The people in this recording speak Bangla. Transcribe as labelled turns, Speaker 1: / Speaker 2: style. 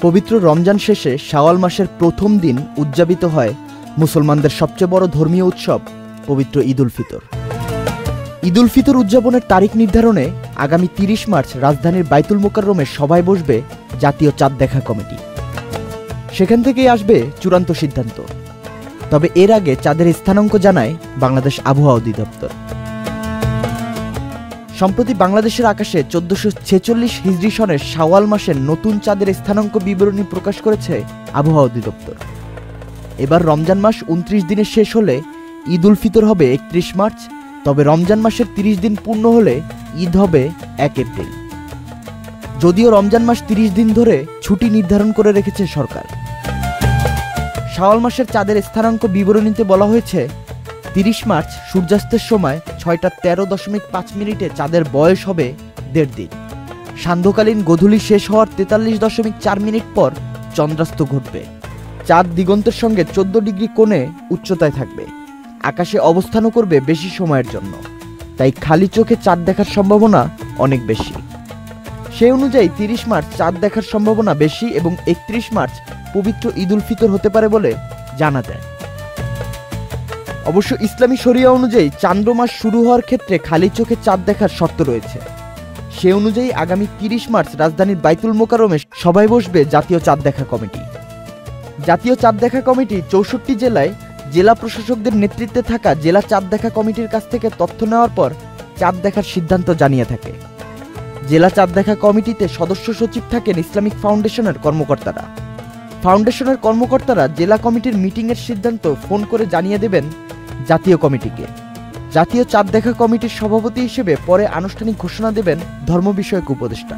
Speaker 1: পবিত্র রমজান শেষে শাওয়াল মাসের প্রথম দিন উদযাপিত হয় মুসলমানদের সবচেয়ে বড় ধর্মীয় উৎসব পবিত্র ঈদ উল ফিতর। ঈদ উল ফিতর উদযাপনের তারিখ নির্ধারণে আগামী ৩০ মার্চ রাজধানীর বাইতুল মোকাররমে সভায় বসবে জাতীয় চাঁদ দেখা কমিটি। সেখান থেকেই আসবে চূড়ান্ত সিদ্ধান্ত। তবে এর আগে চাঁদের স্থানাঙ্ক জানায় বাংলাদেশ আবহাওয়া অধিদপ্তর। সম্প্রতি বাংলাদেশের আকাশে ১৪৪৬ হিজরি সনের শাওয়াল মাসের নতুন চাঁদের স্থানাঙ্ক বিবরণী প্রকাশ করেছে আবহাওয়া অধিদপ্তর। এবার রমজান মাস ২৯ দিনে শেষ হলে ঈদ উল ফিতর হবে ৩১ মার্চ, তবে রমজান মাসের ৩০ দিন পূর্ণ হলে ঈদ হবে ১ এপ্রিল। যদিও রমজান মাস ৩০ দিন ধরে ছুটি নির্ধারণ করে রেখেছে সরকার। শাওয়াল মাসের চাঁদের স্থানাঙ্ক বিবরণীতে বলা হয়েছে ৩০ মার্চ সূর্যাস্তের সময় ৬টা ১৩.৫ মিনিটে চাঁদের বয়স হবে ১.৫ দিন। সান্ধ্যকালীন গোধূলি শেষ হওয়ার ৪৩.৪ মিনিট পর চন্দ্রাস্ত ঘটবে। চাঁদ দিগন্তের সঙ্গে ১৪ ডিগ্রি কোণে উচ্চতায় থাকবে। আকাশে অবস্থানও করবে বেশি সময়ের জন্য, তাই খালি চোখে চাঁদ দেখার সম্ভাবনা অনেক বেশি। সেই অনুযায়ী ৩০ মার্চ চাঁদ দেখার সম্ভাবনা বেশি এবং ৩১ মার্চ পবিত্র ঈদ উল ফিতর হতে পারে বলে জানা যায়। অবশ্য ইসলামী শরিয়া অনুযায়ী চান্দ্র মাস শুরু হওয়ার ক্ষেত্রে খালি চোখে চাঁদ দেখার শর্ত রয়েছে। সে অনুযায়ী আগামী ৩০ মার্চ রাজধানীর বাইতুল মোকাররমে সভায় বসবে জাতীয় চাঁদ দেখা কমিটি। জাতীয় চাঁদ দেখা কমিটি ৬৪ জেলায় জেলা প্রশাসকদের নেতৃত্বে থাকা জেলা চাঁদ দেখা কমিটির কাছ থেকে তথ্য নেওয়ার পর চাঁদ দেখার সিদ্ধান্ত জানিয়ে থাকে। জেলা চাঁদ দেখা কমিটিতে সদস্য সচিব থাকেন ইসলামিক ফাউন্ডেশনের কর্মকর্তারা। ফাউন্ডেশনের কর্মকর্তারা জেলা কমিটির মিটিংয়ের সিদ্ধান্ত ফোন করে জানিয়ে দেবেন জাতীয় কমিটিকে। জাতীয় চাঁদ দেখা কমিটির সভাপতি হিসেবে পরে আনুষ্ঠানিক ঘোষণা দেবেন ধর্ম বিষয়ক উপদেষ্টা।